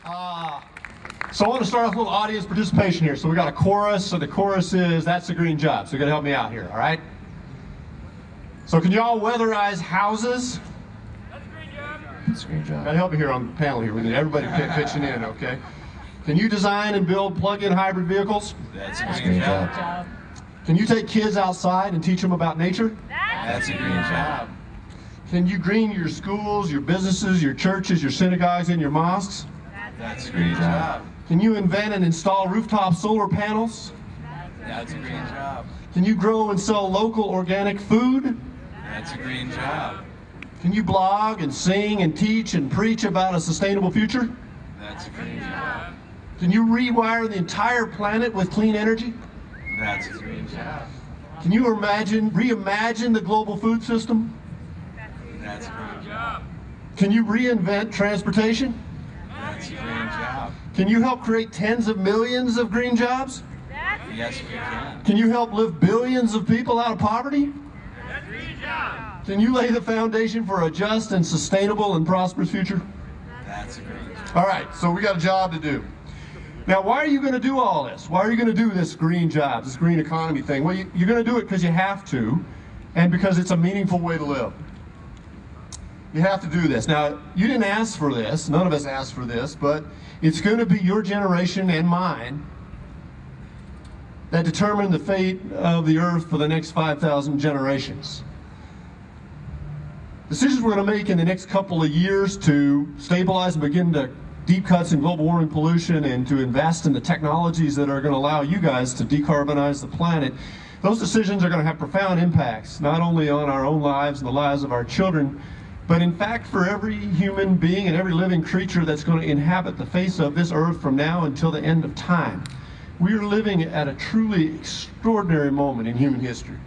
So I want to start off with a little audience participation here. So we got a chorus. So the chorus is, that's a green job. So you're going to help me out here, all right? So can you all weatherize houses? That's a green job. That's a green job. Got to help me here on the panel here. We need everybody pitching in, okay? Can you design and build plug-in hybrid vehicles? That's a green job. Can you take kids outside and teach them about nature? That's a green job. Can you green your schools, your businesses, your churches, your synagogues, and your mosques? That's a green job. Can you invent and install rooftop solar panels? That's a green job. Can you grow and sell local organic food? That's a green job. Can you blog and sing and teach and preach about a sustainable future? That's a green job. Can you rewire the entire planet with clean energy? That's a green job. Can you reimagine the global food system? That's a green job. Can you reinvent transportation? That's a green job. Can you help create tens of millions of green jobs? Yes, we can. Can you help lift billions of people out of poverty? That's a green job. Can you lay the foundation for a just and sustainable and prosperous future? That's a green job. All right, so we got a job to do. Now, why are you going to do all this? Why are you going to do this green job, this green economy thing? Well, you're going to do it because you have to, and because it's a meaningful way to live. You have to do this. Now, you didn't ask for this. None of us asked for this, but it's going to be your generation and mine that determine the fate of the earth for the next 5,000 generations. Decisions we're going to make in the next couple of years to stabilize and begin to deep cuts in global warming pollution and to invest in the technologies that are going to allow you guys to decarbonize the planet, those decisions are going to have profound impacts, not only on our own lives and the lives of our children, but in fact for every human being and every living creature that's going to inhabit the face of this earth from now until the end of time. We are living at a truly extraordinary moment in human history.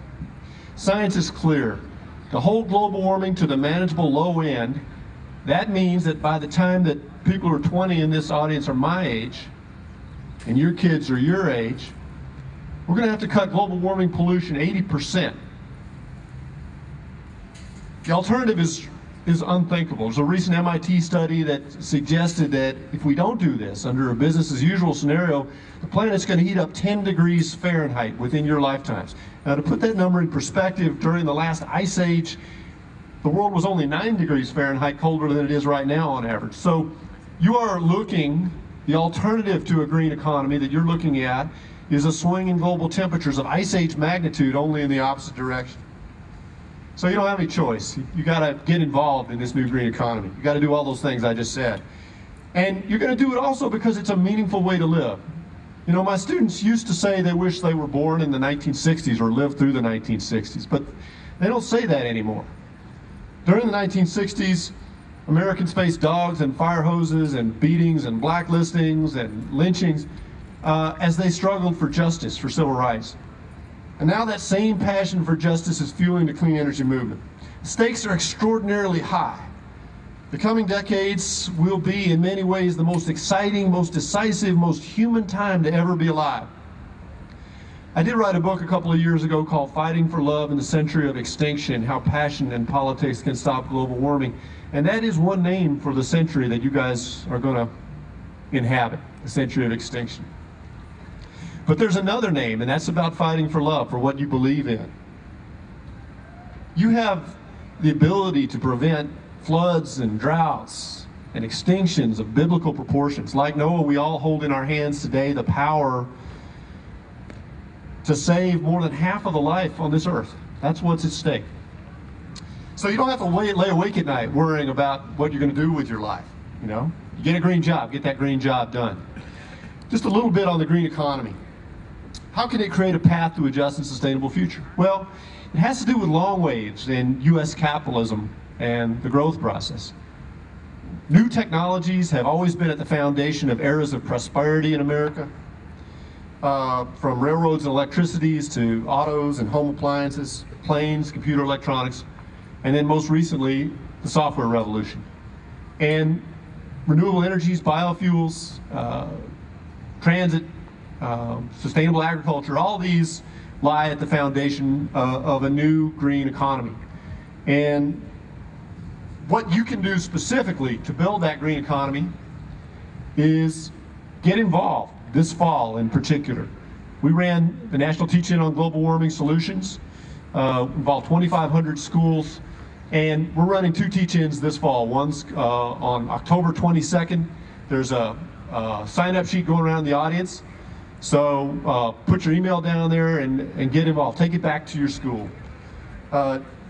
Science is clear. To hold global warming to the manageable low end, that means that by the time that people who are 20 in this audience are my age, and your kids are your age, we're going to have to cut global warming pollution 80%. The alternative is unthinkable. There's a recent MIT study that suggested that if we don't do this under a business as usual scenario, the planet's going to heat up 10 degrees Fahrenheit within your lifetimes. Now, to put that number in perspective, during the last ice age, the world was only 9 degrees Fahrenheit colder than it is right now on average. So you are looking, the alternative to a green economy that you're looking at is a swing in global temperatures of ice age magnitude, only in the opposite direction. So you don't have any choice. You got to get involved in this new green economy. You got to do all those things I just said. And you're going to do it also because it's a meaningful way to live. You know, my students used to say they wish they were born in the 1960s or lived through the 1960s, but they don't say that anymore. During the 1960s, Americans faced dogs and fire hoses and beatings and blacklistings and lynchings as they struggled for justice, for civil rights. And now that same passion for justice is fueling the clean energy movement. The stakes are extraordinarily high. The coming decades will be, in many ways, the most exciting, most decisive, most human time to ever be alive. I did write a book a couple of years ago called Fighting for Love in the Century of Extinction, How Passion and Politics Can Stop Global Warming. And that is one name for the century that you guys are going to inhabit, the century of extinction. But there's another name, and that's about fighting for love, for what you believe in. You have the ability to prevent floods and droughts and extinctions of biblical proportions. Like Noah, we all hold in our hands today the power to save more than half of the life on this earth. That's what's at stake. So you don't have to lay awake at night worrying about what you're going to do with your life. You know, you get a green job, get that green job done. Just a little bit on the green economy. How can it create a path to a just and sustainable future? Well, it has to do with long waves in U.S. capitalism and the growth process. New technologies have always been at the foundation of eras of prosperity in America, from railroads and electricities to autos and home appliances, planes, computer electronics, and then most recently, the software revolution. And renewable energies, biofuels, transit, sustainable agriculture, all these lie at the foundation of a new green economy. And what you can do specifically to build that green economy is get involved this fall in particular. We ran the National Teach-In on Global Warming Solutions, involved 2,500 schools, and we're running 2 teach-ins this fall. One's on October 22nd. There's a sign-up sheet going around the audience. So put your email down there and get involved. Take it back to your school.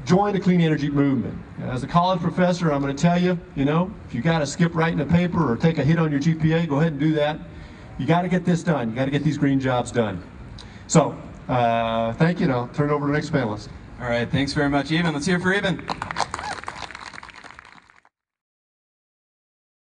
Join the clean energy movement. As a college professor, I'm going to tell you, if you got to skip writing a paper or take a hit on your GPA, go ahead and do that. You got to get this done. You got to get these green jobs done. So thank you. Now turn it over to the next panelist. All right, thanks very much, Eban. Let's hear it for Eban.